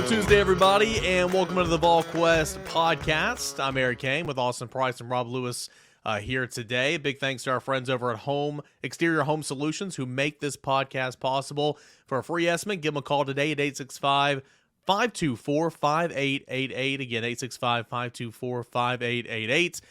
Tuesday, everybody, and welcome to the Volquest podcast. I'm Eric Kane with Austin Price and Rob Lewis here today. Big thanks to our friends over at Exterior Home Solutions who make this podcast possible. For a free estimate, give them a call today at 865-524-5888. Again, 865-524-5888.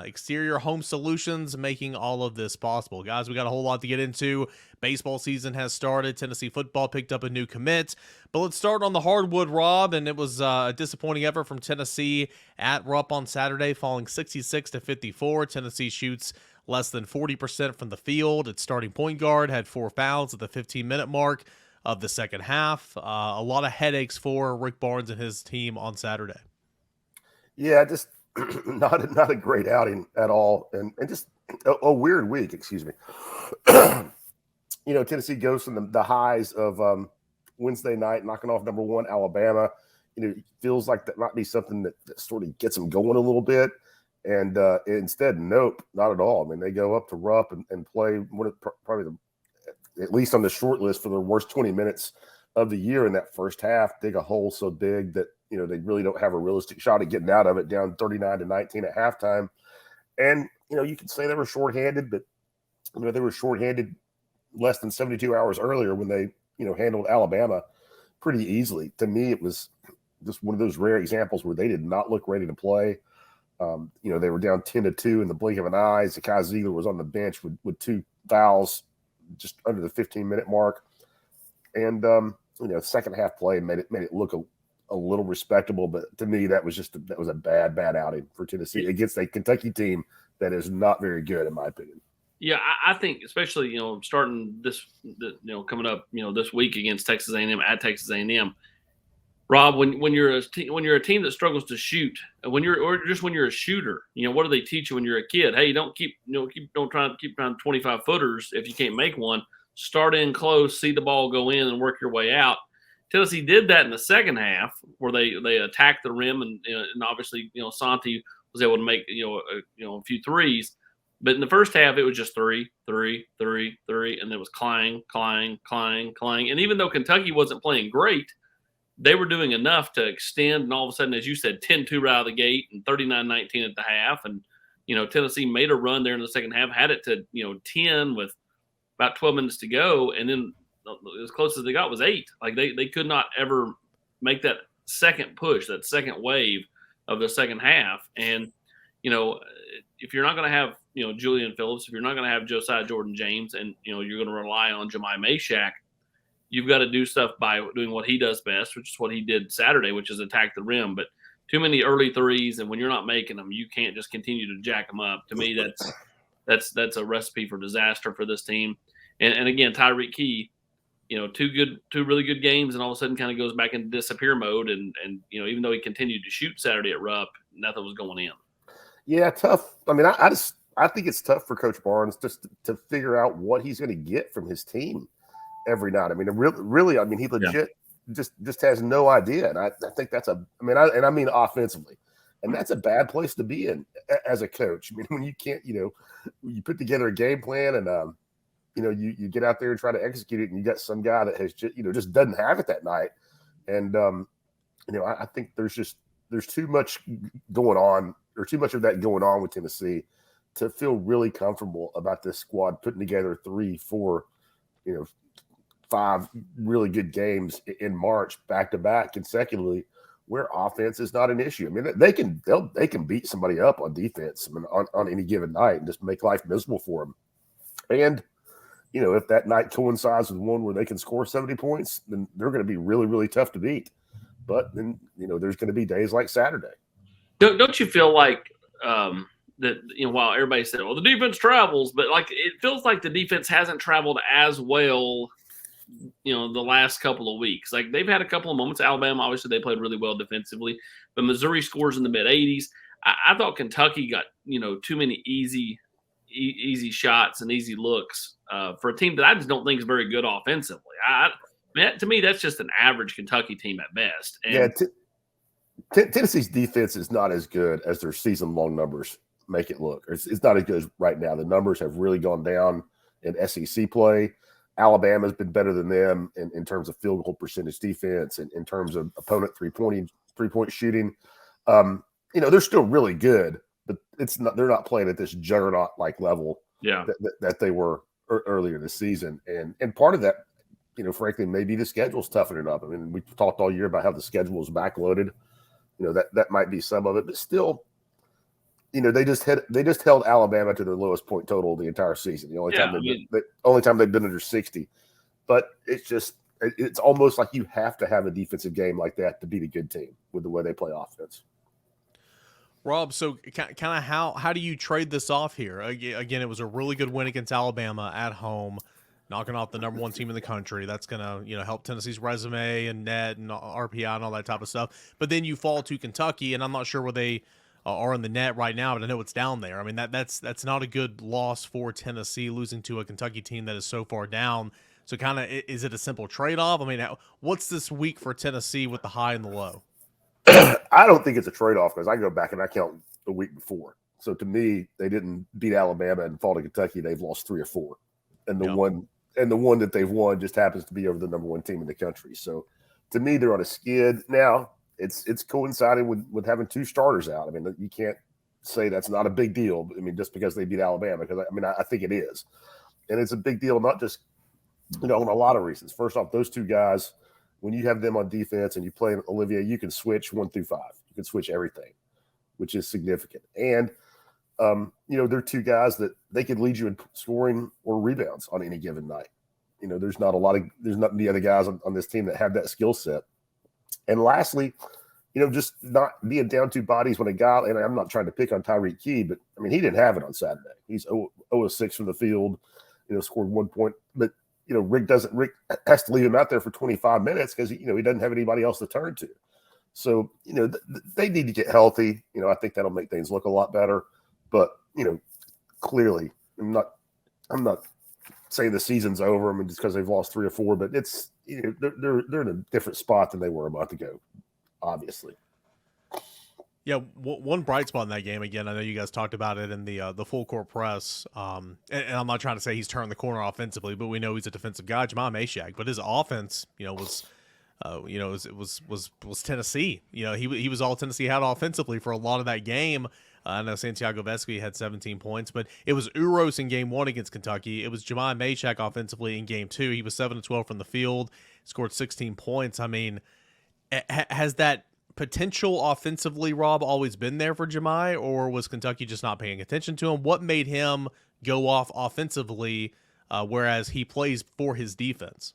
Exterior Home Solutions making all of this possible. Guys, we got a whole lot to get into. Baseball season has started. Tennessee football picked up a new commit. But let's start on the hardwood, Rob. And it was a disappointing effort from Tennessee at Rupp on Saturday, falling 66-54. Tennessee shoots less than 40% from the field. Its starting point guard had 4 fouls at the 15-minute mark of the second half. A lot of headaches for Rick Barnes and his team on Saturday. Yeah, just not a great outing at all, and just a weird week. Excuse me. Tennessee goes from the highs of Wednesday night, knocking off number 1 Alabama. It feels like that might be something that sort of gets them going a little bit, and instead, nope, not at all. I mean, they go up to Rupp and play probably at least on the short list for their worst 20 minutes of the year in that first half. Dig a hole so big that they really don't have a realistic shot at getting out of it, down 39-19 at halftime. And, you can say they were shorthanded, but, they were shorthanded less than 72 hours earlier when they, handled Alabama pretty easily. To me, it was just one of those rare examples where they did not look ready to play. They were down 10-2 in the blink of an eye. Zakai Ziegler was on the bench with 2 fouls just under the 15-minute mark. And, second half play made it look a little respectable, but to me that was a bad outing for Tennessee against a Kentucky team that is not very good, in my opinion. Yeah, I think especially starting this coming up this week against Texas A&M at Texas A&M. Rob, when you're a team that struggles to shoot, when you're a shooter, what do they teach you when you're a kid? Hey, don't try to keep around 25 footers if you can't make one. Start in close, see the ball go in, and work your way out. Tennessee did that in the second half, where they attacked the rim, and obviously Santi was able to make a few threes. But in the first half, it was just three, and it was clang. And even though Kentucky wasn't playing great, they were doing enough to extend. And all of a sudden, as you said, 10-2 right out of the gate and 39-19 at the half. And Tennessee made a run there in the second half, had it to 10 with about 12 minutes to go, and then as close as they got was 8. Like they could not ever make that second push, that second wave of the second half. And if you're not going to have Julian Phillips, if you're not going to have Josiah Jordan-James, and you're going to rely on Jemai Mashack, you've got to do stuff by doing what he does best, which is what he did Saturday, which is attack the rim. But too many early threes, and when you're not making them, you can't just continue to jack them up. To me, that's a recipe for disaster for this team. And again, Tyreek Key, two really good games, and all of a sudden kind of goes back into disappear mode. And even though he continued to shoot Saturday at Rupp, nothing was going in. Yeah, tough. I mean, I think it's tough for Coach Barnes just to figure out what he's going to get from his team every night. I mean, really, he legit just has no idea, and I think that's I mean offensively, and that's a bad place to be in as a coach. I mean, when you can't, you put together a game plan and you get out there and try to execute it, and you got some guy that has just doesn't have it that night, and I think there's too much going on, or too much of that going on with Tennessee to feel really comfortable about this squad putting together 3, 4, 5 really good games in March back to back consecutively, where offense is not an issue. I mean, they can beat somebody up on defense, on any given night, and just make life miserable for them. And if that night coincides with one where they can score 70 points, then they're going to be really, really tough to beat. But then, there's going to be days like Saturday. Don't you feel like that, while everybody said, well, the defense travels, but like it feels like the defense hasn't traveled as well, the last couple of weeks. Like they've had a couple of moments. Alabama, obviously, they played really well defensively, but Missouri scores in the mid-80s. I thought Kentucky got, too many easy shots and easy looks for a team that I just don't think is very good offensively. To me, that's just an average Kentucky team at best. And Tennessee's defense is not as good as their season-long numbers make it look. It's not as good as right now. The numbers have really gone down in SEC play. Alabama's been better than them in terms of field goal percentage defense and in terms of opponent three-point shooting. They're still really good, but they're not playing at this juggernaut like level that they were earlier this season. And part of that, frankly, maybe the schedule's toughening up. I mean, we talked all year about how the schedule is backloaded. That might be some of it, but still, they just held Alabama to their lowest point total the entire season. The only time they've been under 60. But it's almost like you have to have a defensive game like that to beat a good team with the way they play offense. Rob, so kind of how do you trade this off here? Again, it was a really good win against Alabama at home, knocking off the number one team in the country. That's gonna help Tennessee's resume and net and RPI and all that type of stuff. But then you fall to Kentucky, and I'm not sure where they are in the net right now, but I know it's down there. I mean that's not a good loss for Tennessee, losing to a Kentucky team that is so far down. So kind of, is it a simple trade-off? I mean, what's this week for Tennessee with the high and the low? I don't think it's a trade-off because I go back and I count the week before. So to me, they didn't beat Alabama and fall to Kentucky. They've lost 3 or 4, and the one that they've won just happens to be over the number one team in the country. So to me, they're on a skid now. It's coinciding with having 2 starters out. I mean, you can't say that's not a big deal. I mean, just because they beat Alabama, because I think it is, and it's a big deal not just on a lot of reasons. First off, those 2 guys, when you have them on defense and you play Olivier, you can switch 1 through 5. You can switch everything, which is significant. And, they're 2 guys that they could lead you in scoring or rebounds on any given night. There's not many other guys on this team that have that skill set. And lastly, just not being down 2 bodies when a guy, and I'm not trying to pick on Tyreek Key, but I mean, he didn't have it on Saturday. He's 0-6 from the field, scored 1 point, but Rick has to leave him out there for 25 minutes because he doesn't have anybody else to turn to. So, they need to get healthy. I think that'll make things look a lot better. But, clearly, I'm not saying the season's over. I mean, just because they've lost 3 or 4, but it's, they're in a different spot than they were a month ago, obviously. Yeah, one bright spot in that game, again, I know you guys talked about it in the full court press, and I'm not trying to say he's turned the corner offensively, but we know he's a defensive guy, Jahmai Mashack, but his offense, was Tennessee. He was all Tennessee had offensively for a lot of that game. I know Santiago Vespi had 17 points, but it was Uros in game 1 against Kentucky. It was Jahmai Mashack offensively in game 2. He was 7-12 from the field, scored 16 points. I mean, has that potential offensively, Rob, always been there for Jahmai, or was Kentucky just not paying attention to him? What made him go off offensively, whereas he plays for his defense?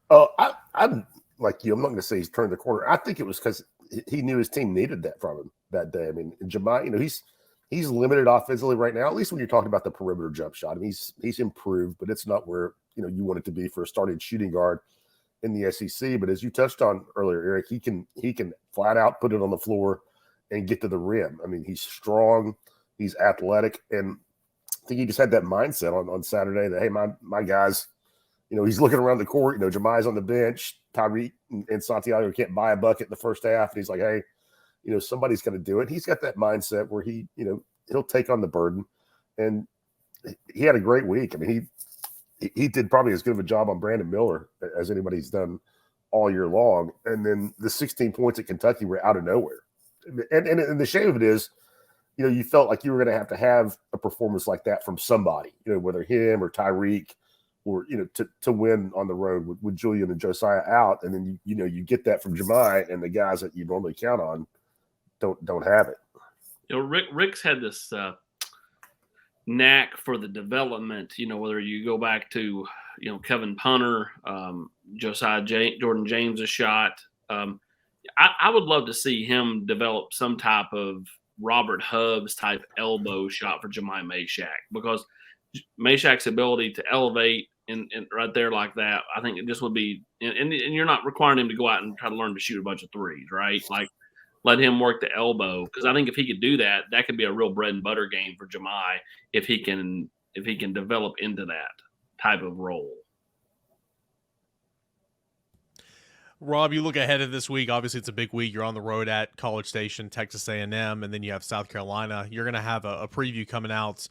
I'm like you. I'm not going to say he's turned the corner. I think it was because he knew his team needed that from him that day. I mean, Jahmai, he's limited offensively right now. At least when you're talking about the perimeter jump shot, I mean, he's improved, but it's not where you want it to be for a starting shooting guard in the SEC. But as you touched on earlier, Eric, he can flat out put it on the floor and get to the rim. I mean, he's strong, he's athletic, and I think he just had that mindset on Saturday that, hey, my guys, he's looking around the court. Jahmai's on the bench, Tyreek and Santiago can't buy a bucket in the first half, and he's like, hey, somebody's going to do it. He's got that mindset where he'll take on the burden, and he had a great week. I mean, he did probably as good of a job on Brandon Miller as anybody's done all year long. And then the 16 points at Kentucky were out of nowhere. And the shame of it is, you felt like you were going to have a performance like that from somebody, whether him or Tyreek or, to win on the road with Julian and Josiah out. And then, you get that from Jahmai, and the guys that you normally count on don't have it. Rick's had this knack for the development, whether you go back to, Kevin Punter, Josiah Jordan James' shot. I would love to see him develop some type of Robert Hubbs type elbow shot for Jahmai Mashack, because Mashack's ability to elevate and right there like that, I think it just would be, and you're not requiring him to go out and try to learn to shoot a bunch of threes, right? Like, let him work the elbow, because I think if he could do that, that could be a real bread and butter game for Jahmai if he can develop into that type of role. Rob, you look ahead of this week. Obviously, it's a big week. You're on the road at College Station, Texas A&M, and then you have South Carolina. You're going to have a preview coming out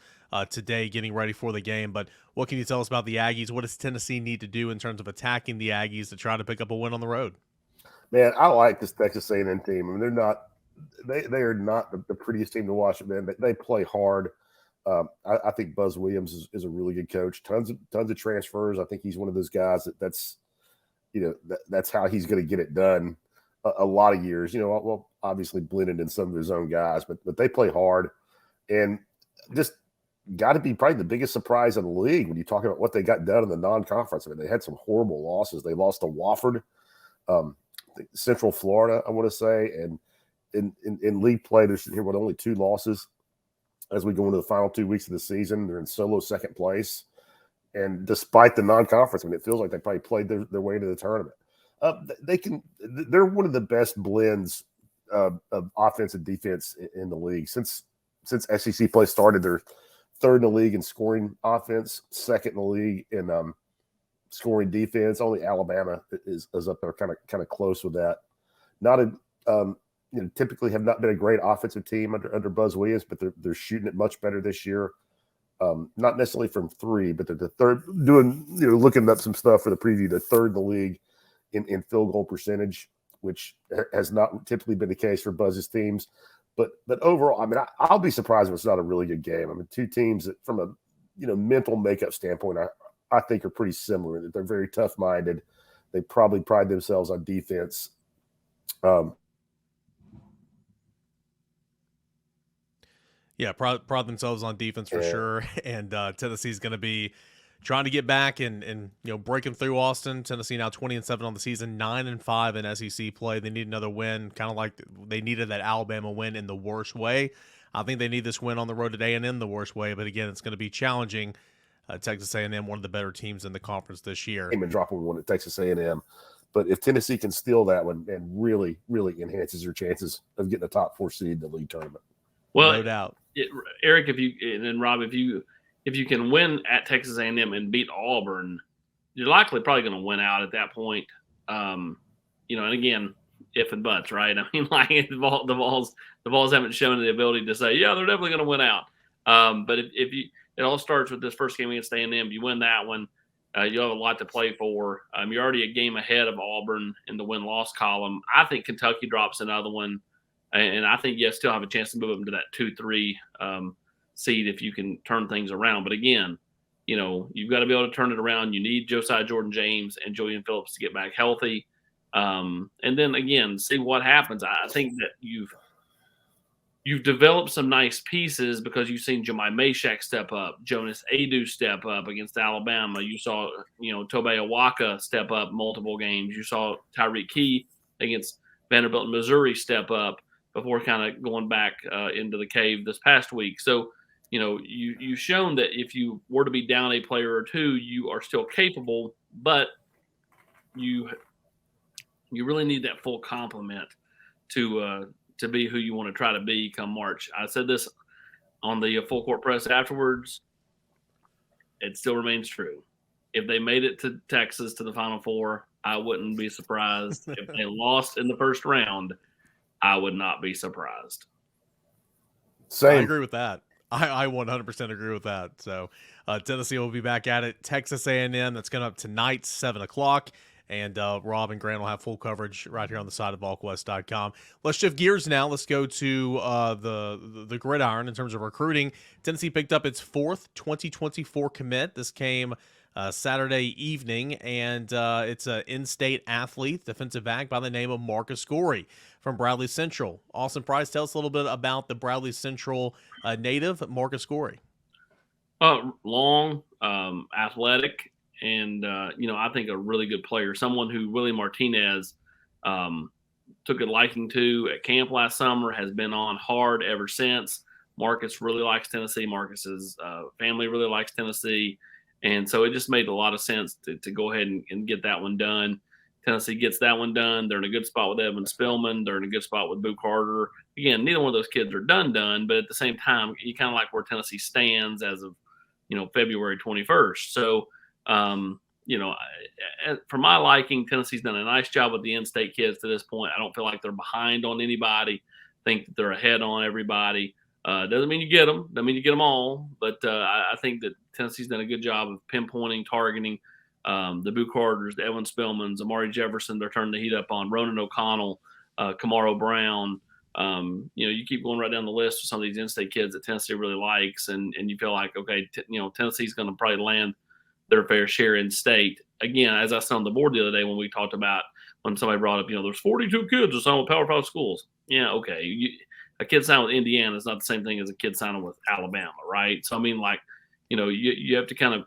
today getting ready for the game. But what can you tell us about the Aggies? What does Tennessee need to do in terms of attacking the Aggies to try to pick up a win on the road? Man, I like this Texas A&M team. I mean, they are not the prettiest team to watch. Man, they play hard. I think Buzz Williams is a really good coach. Tons of transfers. I think he's one of those guys that's how he's going to get it done. A lot of years, well, obviously blended in some of his own guys, but they play hard, and just got to be probably the biggest surprise in the league when you talk about what they got done in the non-conference. I mean, they had some horrible losses. They lost to Wofford, Central Florida, I want to say, and in league play, they're sitting here with only 2 losses as we go into the final 2 weeks of the season. They're in solo second place, and despite the non-conference, I mean, it feels like they probably played their way into the tournament. They're one of the best blends of offense and defense in the league since SEC play started. They're 3rd in the league in scoring offense, 2nd in the league in scoring defense. Only Alabama is up there, kind of close with that. Not a typically have not been a great offensive team under Buzz Williams, but they're shooting it much better this year. Not necessarily from 3, but they're the 3rd. Looking up some stuff for the preview, the 3rd in the league in field goal percentage, which has not typically been the case for Buzz's teams. But overall, I mean, I'll be surprised if it's not a really good game. I mean, 2 teams that, from a mental makeup standpoint, I think are pretty similar. That they're very tough-minded. They probably pride themselves on defense. Yeah, prod themselves on defense for sure. And Tennessee's going to be trying to get back and breaking through Austin. Tennessee now 20-7 on the season, 9-5 in SEC play. They need another win, kind of like they needed that Alabama win in the worst way. I think they need this win on the road today and in the worst way. But again, it's going to be challenging. Texas A&M, one of the better teams in the conference this year. And dropping one at Texas A&M. But if Tennessee can steal that one, and really, really enhances their chances of getting a top 4 seed in the league tournament. Well, no doubt. Eric, and Rob, if you can win at Texas A&M and beat Auburn, you're likely probably going to win out at that point. And again, if and buts, right? I mean, like the Vols haven't shown the ability to say, yeah, they're definitely going to win out. But if it all starts with this first game against A&M. You win that one, you'll have a lot to play for. You're already a game ahead of Auburn in the win-loss column. I think Kentucky drops another one. And I think you still have a chance to move up into that 2-3 seed if you can turn things around. But again, you've got to be able to turn it around. You need Josiah Jordan-James and Julian Phillips to get back healthy. And then again, see what happens. I think that you've developed some nice pieces because you've seen Jemai Mashak step up, Jonas Adu step up against Alabama. You saw, Tobe Awaka step up multiple games. You saw Tyreek Key against Vanderbilt and Missouri step up before kind of going back into the cave this past week. So, you've shown that if you were to be down a player or 2, you are still capable, but you really need that full complement to be who you want to try to be come March. I said this on the full court press afterwards. It still remains true. If they made it to Texas to the Final Four, I wouldn't be surprised. If they lost in the first round, I would not be surprised. Same. I agree with that. I 100% agree with that. So Tennessee will be back at it. Texas A&M, that's going up tonight, 7 o'clock. And Rob and Grant will have full coverage right here on the side of Volquest.com. Let's shift gears now. Let's go to the gridiron in terms of recruiting. Tennessee picked up its 4th 2024 commit. This came Saturday evening, and it's an in-state athlete, defensive back by the name of Marcus Gorey from Bradley Central. Austin Price, tell us a little bit about the Bradley Central native, Marcus Gorey. Long, athletic, and I think a really good player. Someone who Willie Martinez took a liking to at camp last summer, has been on hard ever since. Marcus really likes Tennessee. Marcus's family really likes Tennessee. And so it just made a lot of sense to go ahead and get that one done. Tennessee gets that one done. They're in a good spot with Evan Spillman. They're in a good spot with Boo Carter. Again, neither one of those kids are done, but at the same time, you kind of like where Tennessee stands as of, February 21st. So, for my liking, Tennessee's done a nice job with the in-state kids to this point. I don't feel like they're behind on anybody. I think that they're ahead on everybody. Doesn't mean you get them. Doesn't mean you get them all. But I think that Tennessee's done a good job of pinpointing, targeting the Boo Carters, the Evan Spellmans, Amari Jefferson. They're turning the heat up on Ronan O'Connell, Kamaro Brown. You keep going right down the list of some of these in-state kids that Tennessee really likes, and you feel like, okay, Tennessee's going to probably land their fair share in state. Again, as I said on the board the other day when we talked about when somebody brought up, there's 42 kids that sign with Power 5 schools. Yeah, okay. A kid signing with Indiana is not the same thing as a kid signing with Alabama, right? So I mean, like, you have to kind of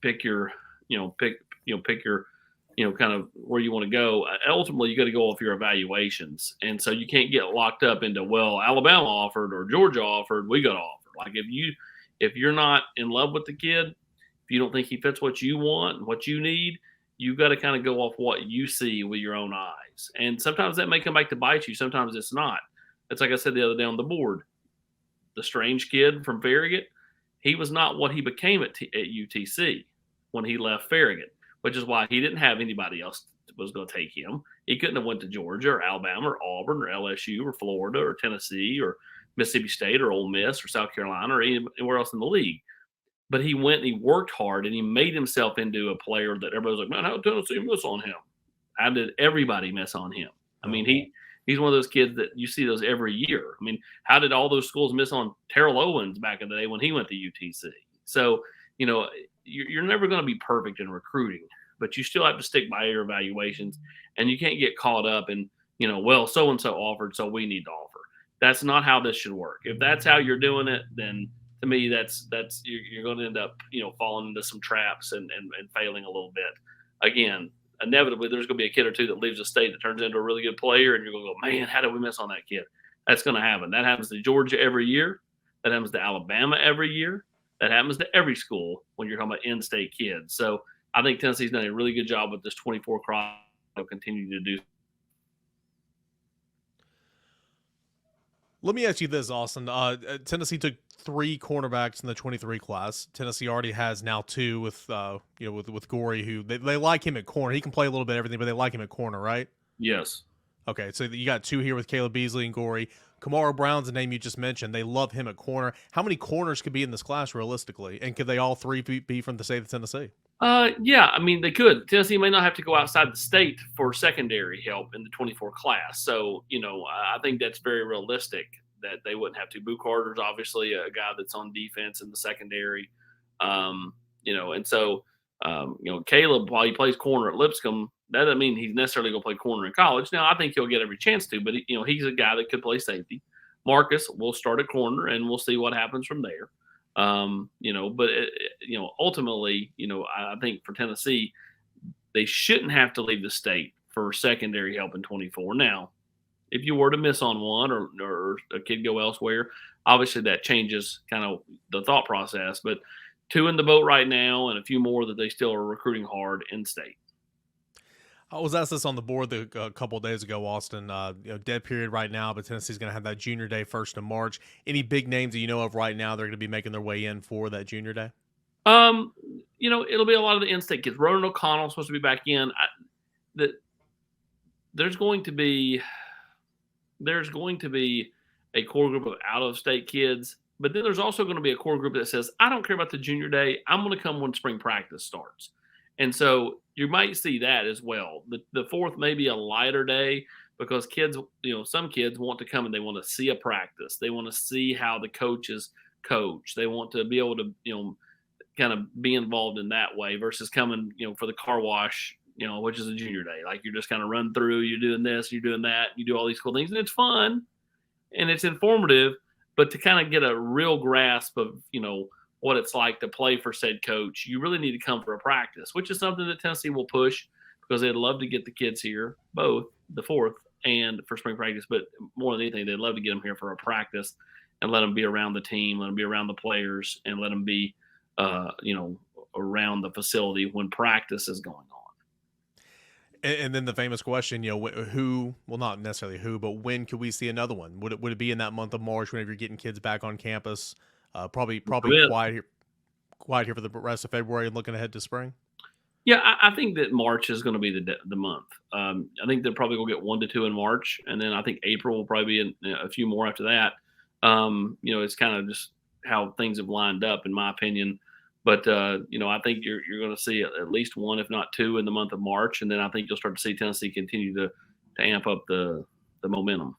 pick your kind of where you want to go. Ultimately, you got to go off your evaluations, and so you can't get locked up into, well, Alabama offered or Georgia offered, we got to offer. Like if you're not in love with the kid, if you don't think he fits what you want and what you need, you got to kind of go off what you see with your own eyes. And sometimes that may come back to bite you. Sometimes it's not. It's like I said the other day on the board, the strange kid from Farragut, he was not what he became at UTC when he left Farragut, which is why he didn't have anybody else that was going to take him. He couldn't have went to Georgia or Alabama or Auburn or LSU or Florida or Tennessee or Mississippi State or Ole Miss or South Carolina or anywhere else in the league. But he went and he worked hard and he made himself into a player that everybody was like, man, how did Tennessee miss on him? How did everybody miss on him? I mean, he's one of those kids that you see those every year. I mean, how did all those schools miss on Terrell Owens back in the day when he went to UTC? So, you're never going to be perfect in recruiting, but you still have to stick by your evaluations, and you can't get caught up in, well, so-and-so offered, so we need to offer. That's not how this should work. If that's how you're doing it, then to me, that's you're going to end up, falling into some traps and failing a little bit. Again, inevitably, there's going to be a kid or two that leaves the state that turns into a really good player, and you're going to go, man, how did we miss on that kid? That's going to happen. That happens to Georgia every year. That happens to Alabama every year. That happens to every school when you're talking about in-state kids. So I think Tennessee's done a really good job with this 24 crop. They'll continue to do. Let me ask you this, Austin. Tennessee took 3 cornerbacks in the 23 class. Tennessee already has now 2 with Gorey, who they like him at corner. He can play a little bit of everything, but they like him at corner, right? Yes. Okay, so you got 2 here with Caleb Beasley and Gorey. Kamaro Brown's the name you just mentioned. They love him at corner. How many corners could be in this class realistically? And could they all 3 be from the state of Tennessee? Yeah, I mean, they could. Tennessee may not have to go outside the state for secondary help in the 24 class. So, I think that's very realistic that they wouldn't have to. Boo Carter's obviously a guy that's on defense in the secondary. And so, Caleb, while he plays corner at Lipscomb, that doesn't mean he's necessarily going to play corner in college. Now, I think he'll get every chance to, but, he's a guy that could play safety. Marcus will start at corner, and we'll see what happens from there. Ultimately, I think for Tennessee, they shouldn't have to leave the state for secondary help in 24. Now, if you were to miss on one or a kid go elsewhere, obviously that changes kind of the thought process, but 2 in the boat right now and a few more that they still are recruiting hard in state. I was asked this on the board a couple of days ago, Austin. Dead period right now, but Tennessee's going to have that junior day 1st of March. Any big names that you know of right now they're going to be making their way in for that junior day? It'll be a lot of the in-state kids. Ronan O'Connell's supposed to be back in. There's going to be a core group of out-of-state kids, but then there's also going to be a core group that says, I don't care about the junior day. I'm going to come when spring practice starts. And so you might see that as well. The 4th may be a lighter day because kids, some kids want to come and they want to see a practice. They want to see how the coaches coach. They want to be able to, kind of be involved in that way versus coming, for the car wash, which is a junior day. Like you're just kind of run through, you're doing this, you're doing that, you do all these cool things. And it's fun and it's informative, but to kind of get a real grasp of, what it's like to play for said coach, you really need to come for a practice, which is something that Tennessee will push because they'd love to get the kids here, both the 4th and for spring practice. But more than anything, they'd love to get them here for a practice and let them be around the team, let them be around the players, and let them be, around the facility when practice is going on. And then the famous question, who, well, not necessarily who, but when could we see another one? Would it be in that month of March whenever you're getting kids back on campus? Probably quiet here for the rest of February and looking ahead to spring. Yeah, I think that March is going to be the month. I think they'll probably go get 1 to 2 in March, and then I think April will probably be a few more after that. It's kind of just how things have lined up, in my opinion. But I think you're going to see at least one, if not two, in the month of March, and then I think you'll start to see Tennessee continue to amp up the momentum.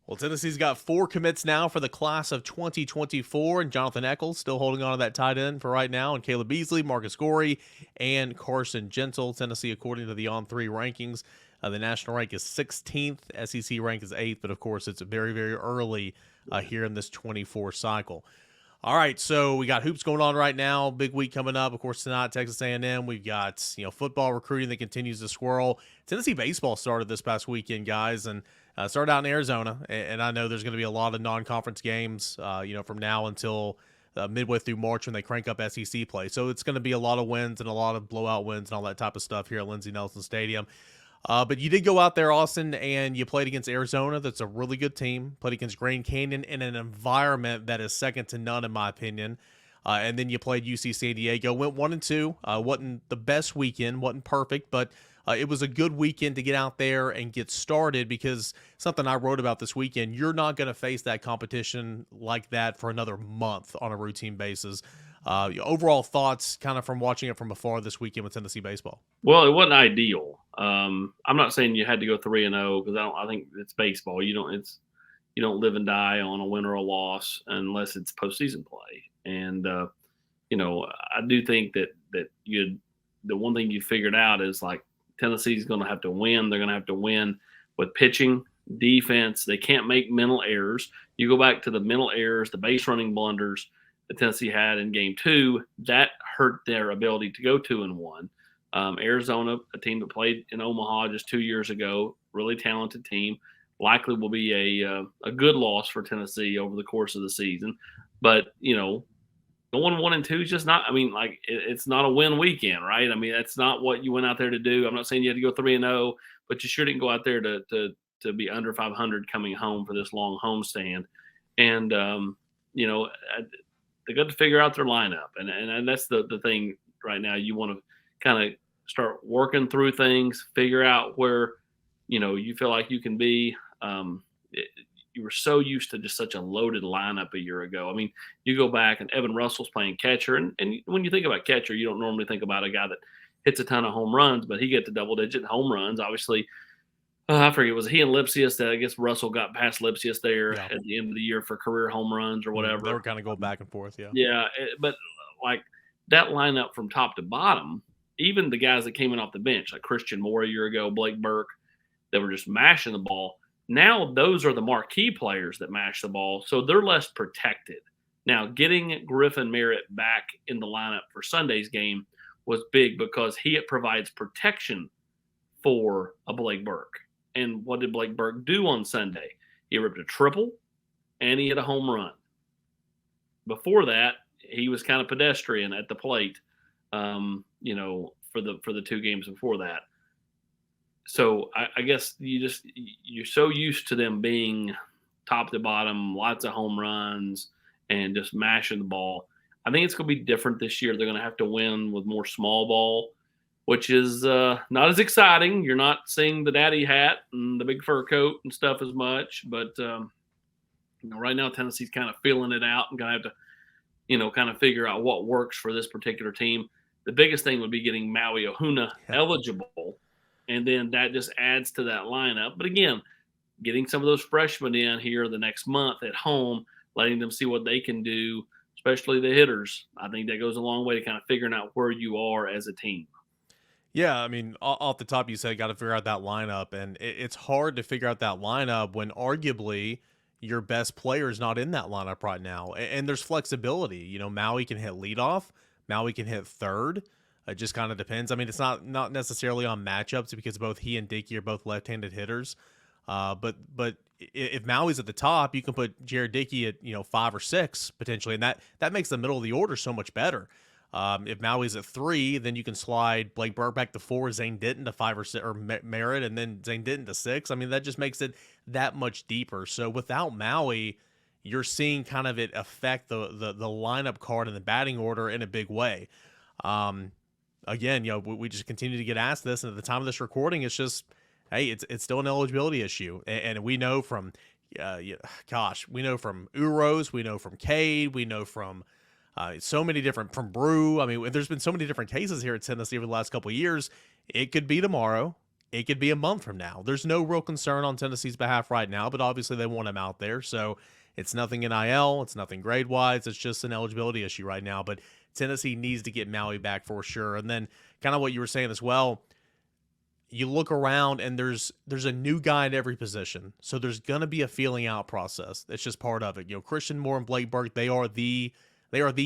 Well, Tennessee's got 4 commits now for the class of 2024, and Jonathan Eccles still holding on to that tight end for right now, and Caleb Beasley, Marcus Gorey, and Carson Gentle. Tennessee, according to the On3 rankings, the national rank is 16th, SEC rank is 8th, but of course it's very, very early here in this 24 cycle. All right, so we got hoops going on right now. Big week coming up. Of course, tonight, Texas A&M. We've got football recruiting that continues to swirl. Tennessee baseball started this past weekend, guys, and started out in Arizona. And I know there's going to be a lot of non-conference games, from now until midway through March when they crank up SEC play. So it's going to be a lot of wins and a lot of blowout wins and all that type of stuff here at Lindsey Nelson Stadium. But you did go out there, Austin, and you played against Arizona. That's a really good team. Played against Grand Canyon in an environment that is second to none, in my opinion. And then you played UC San Diego. Went 1-2. Wasn't the best weekend. Wasn't perfect, but it was a good weekend to get out there and get started, because something I wrote about this weekend, you're not going to face that competition like that for another month on a routine basis. Overall thoughts kind of from watching it from afar this weekend with Tennessee baseball? Well, it wasn't ideal. I'm not saying you had to go 3-0, because I think it's baseball. You don't live and die on a win or a loss unless it's postseason play. And I do think that the one thing you figured out is, like, Tennessee's going to have to win. They're going to have to win with pitching, defense. They can't make mental errors. You go back to the mental errors, the base running blunders that Tennessee had in game 2, that hurt their ability to go 2-1. Arizona, a team that played in Omaha just 2 years ago, really talented team, likely will be a good loss for Tennessee over the course of the season. But, going 1-2 is just not, it's not a win weekend, right? I mean, that's not what you went out there to do. I'm not saying you had to go 3-0, but you sure didn't go out there to be under 500 coming home for this long homestand. And, they got to figure out their lineup. And that's the thing right now. You want to kind of start working through things, figure out where, you feel like you can be. You were so used to just such a loaded lineup a year ago. I mean, you go back and Evan Russell's playing catcher. And when you think about catcher, you don't normally think about a guy that hits a ton of home runs, but he gets to double-digit home runs. Obviously, I forget, was he and Lipsius that I guess Russell got past Lipsius there at the end of the year for career home runs or whatever. They were kind of going back and forth, yeah. Yeah, but like that lineup from top to bottom, even the guys that came in off the bench, like Christian Moore a year ago, Blake Burke, that were just mashing the ball. Now those are the marquee players that mash the ball, so they're less protected. Now, getting Griffin Merritt back in the lineup for Sunday's game was big, because he provides protection for a Blake Burke. And what did Blake Burke do on Sunday? He ripped a triple and he hit a home run. Before that, he was kind of pedestrian at the plate, for the 2 games before that. So I guess you're so used to them being top to bottom, lots of home runs, and just mashing the ball. I think it's going to be different this year. They're going to have to win with more small ball, which is not as exciting. You're not seeing the daddy hat and the big fur coat and stuff as much. But, right now Tennessee's kind of feeling it out and going to have to, kind of figure out what works for this particular team. The biggest thing would be getting Maui Ohuna eligible. And then that just adds to that lineup. But again, getting some of those freshmen in here the next month at home, letting them see what they can do, especially the hitters, I think that goes a long way to kind of figuring out where you are as a team. Yeah, I mean, off the top, you said got to figure out that lineup. And it's hard to figure out that lineup when arguably your best player is not in that lineup right now. And there's flexibility. Maui can hit leadoff. Maui can hit third. It just kind of depends. I mean, it's not necessarily on matchups, because both he and Dickey are both left-handed hitters. But if Maui's at the top, you can put Jared Dickey at 5 or 6 potentially, and that makes the middle of the order so much better. If Maui's at 3, then you can slide Blake Burke back to 4, Zane Denton to 5 or 6, or Merritt, and then Zane Denton to 6. I mean, that just makes it that much deeper. So without Maui, you're seeing kind of it affect the lineup card and the batting order in a big way. Again, we just continue to get asked this, and at the time of this recording, it's just, hey, it's still an eligibility issue, and we know from gosh, we know from Uros, we know from Cade, we know from so many different, from Brew. I mean, there's been so many different cases here at Tennessee over the last couple of years. It could be tomorrow. It could be a month from now. There's no real concern on Tennessee's behalf right now, but obviously they want him out there. So it's nothing NIL. It's nothing grade-wise. It's just an eligibility issue right now. But Tennessee needs to get Maui back for sure. And then kind of what you were saying as well, you look around and there's a new guy at every position. So there's going to be a feeling out process. That's just part of it. Christian Moore and Blake Burke, they are the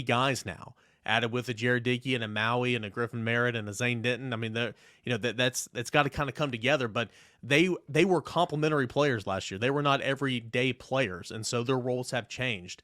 guys now. Added with a Jared Dickey and a Maui and a Griffin Merritt and a Zane Denton. I mean, that's got to kind of come together. But they were complementary players last year. They were not everyday players, and so their roles have changed.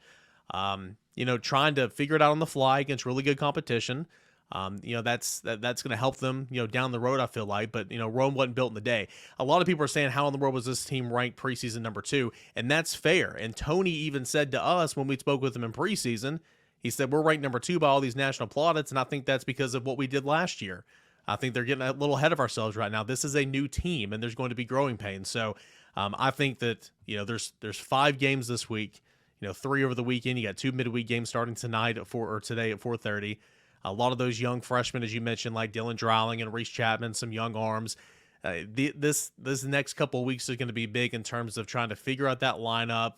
Trying to figure it out on the fly against really good competition. That's going to help them, down the road, I feel like. But, Rome wasn't built in the day. A lot of people are saying, how in the world was this team ranked preseason number 2? And that's fair. And Tony even said to us when we spoke with him in preseason, he said, we're ranked number 2 by all these national plaudits, and I think that's because of what we did last year. I think they're getting a little ahead of ourselves right now. This is a new team, and there's going to be growing pains. So I think that, there's 5 games this week, 3 over the weekend. You got 2 midweek games starting tonight today at 4:30. A lot of those young freshmen, as you mentioned, like Dylan Dreiling and Reese Chapman, some young arms. This next couple of weeks is going to be big in terms of trying to figure out that lineup,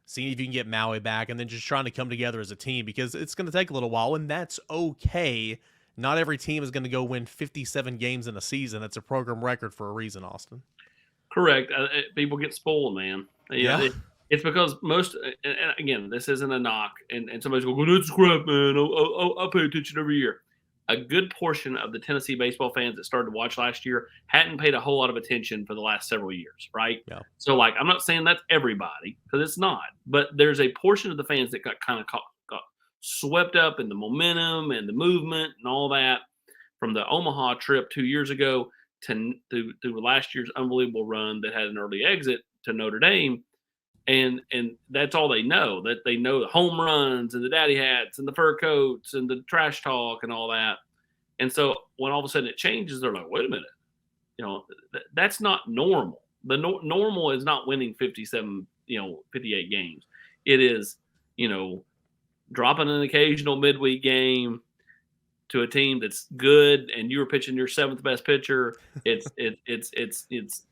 seeing if you can get Maui back, and then just trying to come together as a team, because it's going to take a little while, and that's okay. Not every team is going to go win 57 games in a season. That's a program record for a reason, Austin. Correct. People get spoiled, man. Yeah. It's because most, and again, this isn't a knock, and somebody's going, well, that's crap, man. I'll pay attention every year. A good portion of the Tennessee baseball fans that started to watch last year hadn't paid a whole lot of attention for the last several years, right? Yeah. So, I'm not saying that's everybody, because it's not. But there's a portion of the fans that got swept up in the momentum and the movement and all that from the Omaha trip 2 years ago to last year's unbelievable run that had an early exit to Notre Dame. And that's all they know. That they know the home runs and the daddy hats and the fur coats and the trash talk and all that. And so when all of a sudden it changes, they're like, wait a minute, that's not normal. The normal is not winning 57, 58 games. It is, dropping an occasional midweek game to a team that's good, and you were pitching your 7th best pitcher. It's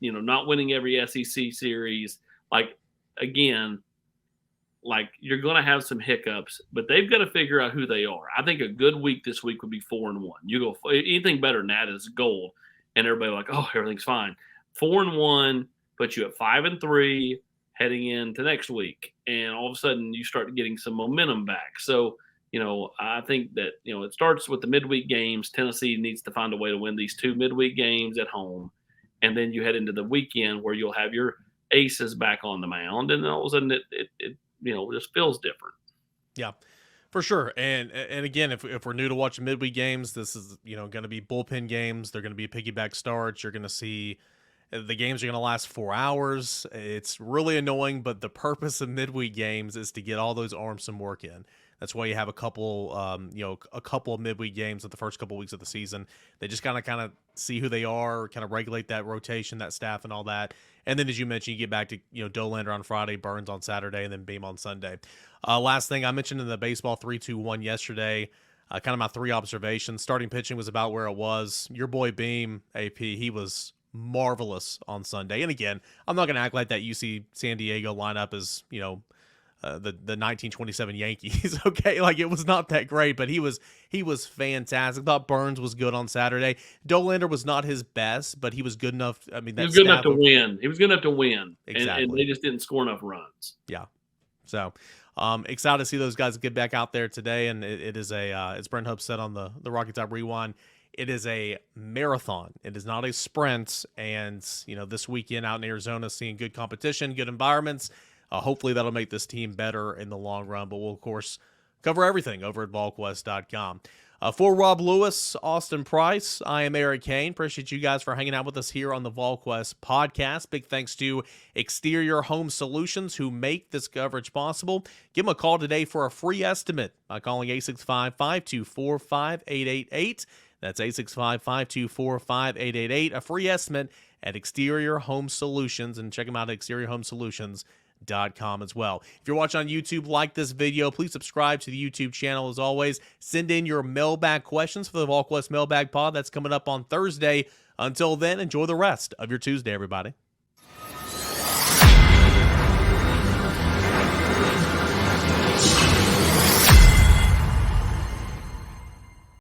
not winning every SEC series. Again, you're going to have some hiccups, but they've got to figure out who they are. I think a good week this week would be 4-1. You go anything better than that is gold, and everybody like, oh, everything's fine. 4-1 puts you at 5-3 heading into next week, and all of a sudden you start getting some momentum back. So, I think that it starts with the midweek games. Tennessee needs to find a way to win these 2 midweek games at home, and then you head into the weekend where you'll have your aces back on the mound, and then all of a sudden it just feels different. Yeah, for sure. And again, if we're new to watching midweek games, this is going to be bullpen games. They're going to be piggyback starts. You're going to see the games are going to last 4 hours. It's really annoying, but the purpose of midweek games is to get all those arms some work in. That's why you have a couple of midweek games at the first couple of weeks of the season. They just kind of see who they are, kind of regulate that rotation, that staff, and all that. And then, as you mentioned, you get back to Dolander on Friday, Burns on Saturday, and then Beam on Sunday. Last thing I mentioned in the baseball 3-2-1 yesterday, kind of my 3 observations. Starting pitching was about where it was. Your boy Beam, AP, he was marvelous on Sunday. And again, I'm not going to act like that UC San Diego lineup is the 1927 Yankees. Okay, it was not that great, but he was fantastic. I thought Burns was good on Saturday. Dolander was not his best, but he was good enough. I mean, he was good enough to win. He was good enough to win. Exactly. And they just didn't score enough runs. Yeah. So excited to see those guys get back out there today. And it is as Brent Hope said on the Rocky Top Rewind, it is a marathon. It is not a sprint. And this weekend out in Arizona, seeing good competition, good environments. Hopefully that'll make this team better in the long run, but we'll, of course, cover everything over at Volquest.com. For Rob Lewis, Austin Price, I am Eric Kane. Appreciate you guys for hanging out with us here on the Volquest podcast. Big thanks to Exterior Home Solutions who make this coverage possible. Give them a call today for a free estimate by calling 865-524-5888. That's 865-524-5888. A free estimate at Exterior Home Solutions, and check them out at exteriorhomesolutions.com. as well. If you're watching on YouTube, like this video, please subscribe to the YouTube channel. As always, send in your mailbag questions for the Volquest Mailbag Pod. That's coming up on Thursday. Until then, enjoy the rest of your Tuesday, everybody.